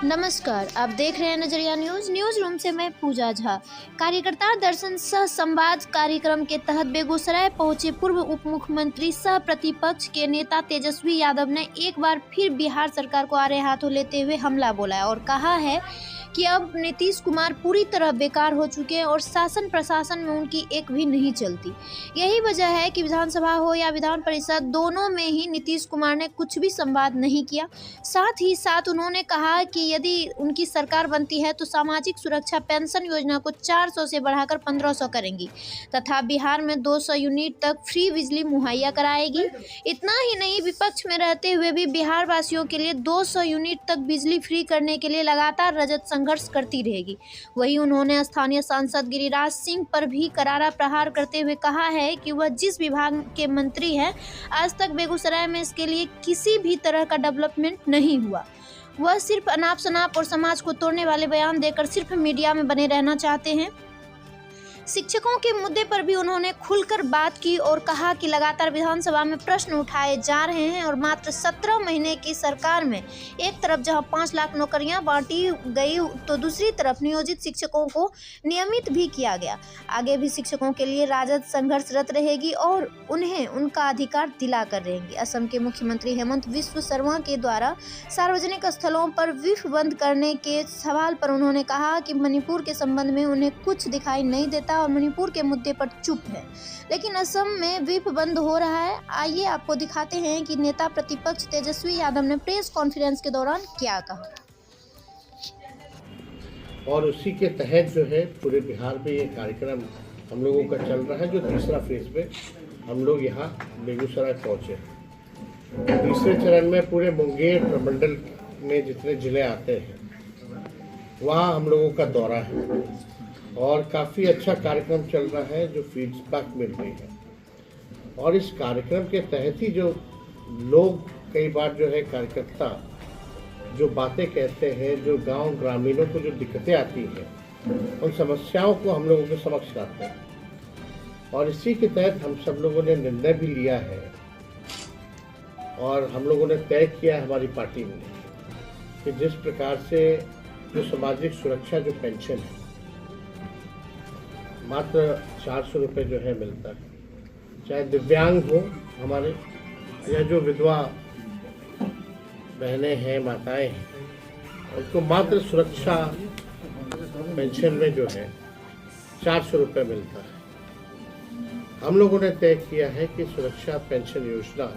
नमस्कार, आप देख रहे हैं नजरिया न्यूज रूम से मैं पूजा झा। कार्यकर्ता दर्शन सह संवाद कार्यक्रम के तहत बेगूसराय पहुंचे पूर्व उप मुख्यमंत्री सह प्रतिपक्ष के नेता तेजस्वी यादव ने एक बार फिर बिहार सरकार को आड़े हाथों लेते हुए हमला बोला है और कहा है कि अब नीतीश कुमार पूरी तरह बेकार हो चुके हैं और शासन प्रशासन में उनकी एक भी नहीं चलती। यही वजह है कि विधानसभा हो या विधान परिषद, दोनों में ही नीतीश कुमार ने कुछ भी संवाद नहीं किया। साथ ही साथ उन्होंने कहा कि यदि उनकी सरकार बनती है तो सामाजिक सुरक्षा पेंशन योजना को 400 से बढ़ाकर 1500 करेंगी तथा बिहार में 200 यूनिट तक फ्री बिजली मुहैया कराएगी। इतना ही नहीं, विपक्ष में रहते हुए भी बिहार वासियों के लिए 200 यूनिट तक बिजली फ्री करने के लिए लगातार रजत संघर्ष करती रहेगी। वहीं उन्होंने स्थानीय सांसद गिरिराज सिंह पर भी करारा प्रहार करते हुए कहा है कि वह जिस विभाग के मंत्री हैं, आज तक बेगूसराय में इसके लिए किसी भी तरह का डेवलपमेंट नहीं हुआ। वह सिर्फ अनाप शनाप और समाज को तोड़ने वाले बयान देकर सिर्फ मीडिया में बने रहना चाहते हैं। शिक्षकों के मुद्दे पर भी उन्होंने खुलकर बात की और कहा कि लगातार विधानसभा में प्रश्न उठाए जा रहे हैं और मात्र 17 महीने की सरकार में एक तरफ जहां 5 लाख नौकरियां बांटी गई तो दूसरी तरफ नियोजित शिक्षकों को नियमित भी किया गया। आगे भी शिक्षकों के लिए राजद संघर्षरत रहेगी और उन्हें उनका अधिकार दिलाकर रहेंगी। असम के मुख्यमंत्री हेमंत बिस्व शर्मा के द्वारा सार्वजनिक स्थलों पर व्हिप बंद करने के सवाल पर उन्होंने कहा कि मणिपुर के संबंध में उन्हें कुछ दिखाई नहीं देता और मणिपुर के मुद्दे पर चुप है, लेकिन असम में व्हिप बंद हो रहा है। आइए आपको दिखाते हैं कि नेता प्रतिपक्ष तेजस्वी यादव ने प्रेस कॉन्फ्रेंस के दौरान क्या कहा। और उसी के तहत जो है पूरे बिहार में ये कार्यक्रम हम लोगों का चल रहा है, जो तीसरा फेज में हम लोग यहाँ बेगूसराय पहुँचे। तीसरे चरण में पूरे मुंगेर प्रमंडल में जितने जिले आते हैं वहाँ हम लोगों का दौरा है और काफ़ी अच्छा कार्यक्रम चल रहा है, जो फीडबैक मिल रही है। और इस कार्यक्रम के तहत ही जो लोग कई बार जो है कार्यकर्ता जो बातें कहते हैं, जो गांव ग्रामीणों को जो दिक्कतें आती हैं, उन समस्याओं को हम लोगों के समक्ष लाते हैं। और इसी के तहत हम सब लोगों ने निर्णय भी लिया है और हम लोगों ने तय किया है हमारी पार्टी में कि जिस प्रकार से जो सामाजिक सुरक्षा जो पेंशन है मात्र 400 रुपये जो है मिलता है, चाहे दिव्यांग हो हमारे या जो विधवा बहनें हैं, माताएं हैं, उनको मात्र सुरक्षा पेंशन में जो है 400 रुपये मिलता है। हम लोगों ने तय किया है कि सुरक्षा पेंशन योजना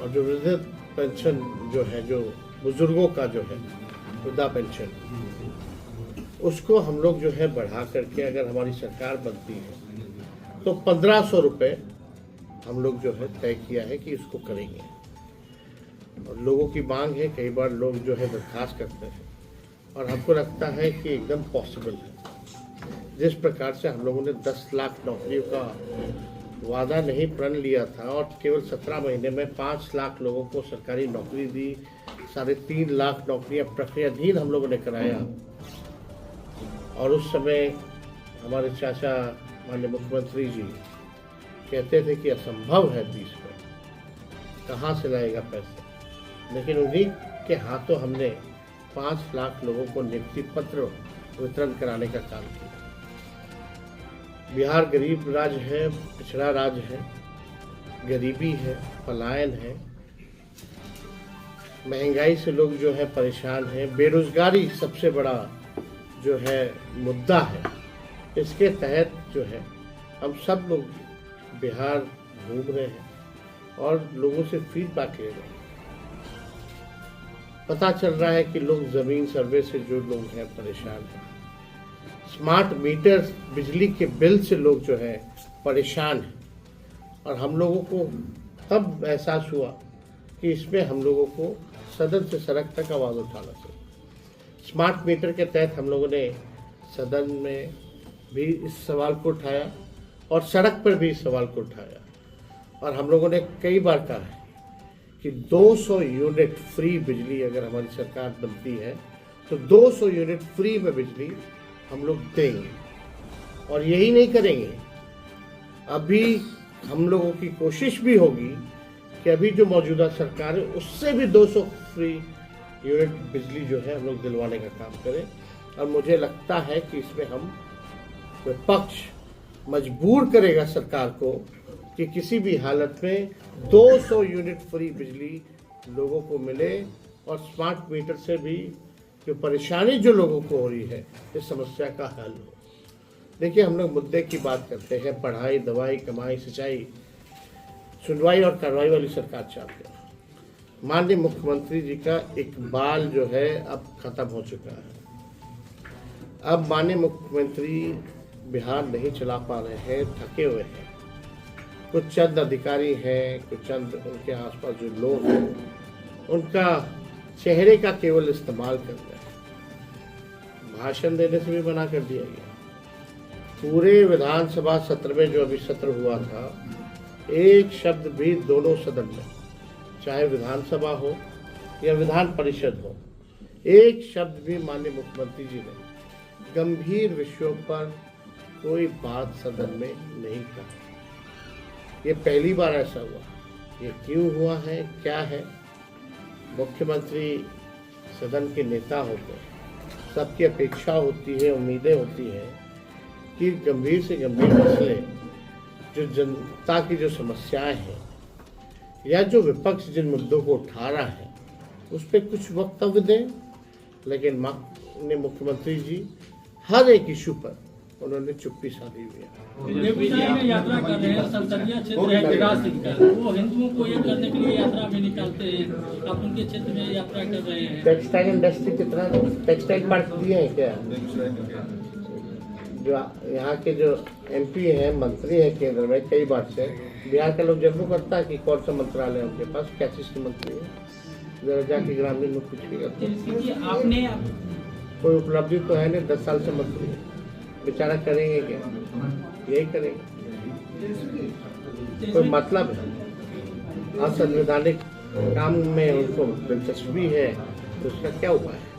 और जो वृद्ध पेंशन जो है, जो बुजुर्गों का जो है वृद्धा पेंशन, उसको हम लोग जो है बढ़ा करके अगर हमारी सरकार बनती है तो 1500 रुपये हम लोग जो है तय किया है कि इसको करेंगे। और लोगों की मांग है, कई बार लोग जो है दरखास्त करते हैं और हमको लगता है कि एकदम पॉसिबल है। जिस प्रकार से हम लोगों ने 10 लाख नौकरियों का वादा नहीं प्रण लिया था और केवल 17 महीने में 5 लाख लोगों को सरकारी नौकरी दी, 3.5 लाख नौकरियां प्रक्रियाधीन हम लोगों ने कराया। और उस समय हमारे चाचा माननीय मुख्यमंत्री जी कहते थे कि असंभव है 30 में, कहाँ से लाएगा पैसे, लेकिन उन्हीं के हाथों हमने 5 लाख लोगों को नियुक्ति पत्र वितरण कराने का काम किया। बिहार गरीब राज्य है, पिछड़ा राज्य है, गरीबी है, पलायन है, महंगाई से लोग जो है परेशान हैं, बेरोजगारी सबसे बड़ा जो है मुद्दा है। इसके तहत जो है हम सब लोग बिहार घूम रहे हैं और लोगों से फीडबैक ले रहे हैं। पता चल रहा है कि लोग ज़मीन सर्वे से जो लोग हैं परेशान हैं, स्मार्ट मीटर बिजली के बिल से लोग जो है परेशान हैं। और हम लोगों को तब एहसास हुआ कि इसमें हम लोगों को सदन से सड़क तक आवाज़ उठाना चाहिए। स्मार्ट मीटर के तहत हम लोगों ने सदन में भी इस सवाल को उठाया और सड़क पर भी इस सवाल को उठाया। और हम लोगों ने कई बार कहा है कि 200 यूनिट फ्री बिजली अगर हमारी सरकार बनती है तो 200 यूनिट फ्री में बिजली हम लोग देंगे। और यही नहीं करेंगे, अभी हम लोगों की कोशिश भी होगी कि अभी जो मौजूदा सरकार है उससे भी 200 फ्री यूनिट बिजली जो है हम लोग दिलवाने का काम करें। और मुझे लगता है कि इसमें हम विपक्ष मजबूर करेगा सरकार को कि किसी भी हालत में 200 यूनिट फ्री बिजली लोगों को मिले और स्मार्ट मीटर से भी जो परेशानी जो लोगों को हो रही है इस समस्या का हल हो। देखिए, हम लोग मुद्दे की बात करते हैं, पढ़ाई, दवाई, कमाई, सिंचाई, सुनवाई और कार्रवाई वाली सरकार चाहते हैं। माननीय मुख्यमंत्री जी का इकबाल जो है अब खत्म हो चुका है। अब माननीय मुख्यमंत्री बिहार नहीं चला पा रहे हैं, थके हुए हैं। कुछ चंद अधिकारी हैं, कुछ चंद उनके आसपास जो लोग हैं, उनका चेहरे का केवल इस्तेमाल कर रहे हैं। भाषण देने से भी मना कर दिया गया। पूरे विधानसभा सत्र में जो अभी सत्र हुआ था, एक शब्द भी दोनों सदन में, चाहे विधानसभा हो या विधान परिषद हो, एक शब्द भी माननीय मुख्यमंत्री जी ने गंभीर विषयों पर कोई बात सदन में नहीं कहा। ये पहली बार ऐसा हुआ। ये क्यों हुआ है, क्या है? मुख्यमंत्री सदन के नेता होते हैं, सबकी अपेक्षा होती है, उम्मीदें होती हैं कि गंभीर से गंभीर मसले, जो जनता की जो समस्याएं हैं या जो विपक्ष जिन मुद्दों को उठा रहा है उस पर कुछ वक्तव्य दें। लेकिन माननीय मुख्यमंत्री जी हर एक इशू पर उन्होंने चुप्पी साधी हुई है। बेगूसराय में यात्रा कर रहे हैं, संसदीय क्षेत्र है विरासत का, वो हिंदुओं को ये करने के लिए यात्रा भी निकालते हैं, आप उनके क्षेत्र में यात्रा कर रहे हैं। टेक्सटाइल इंडस्ट्री कितना टेक्सटाइल पार्क दिए हैं क्या? जो यहाँ के जो MP हैं, मंत्री हैं केंद्र में, कई बार से बिहार का लोग जरूर करता है कि कौन सा मंत्रालय उनके पास, क्या चीज के मंत्री है, जरा जाके ग्रामीण लोग पूछिएगा। आपने कोई उपलब्धि तो है नहीं, 10 साल से मंत्री है, बेचारा करेंगे क्या? यही करेंगे। कोई मतलब है? असंवैधानिक काम में उनको दिलचस्पी है तो उसका क्या उपाय है?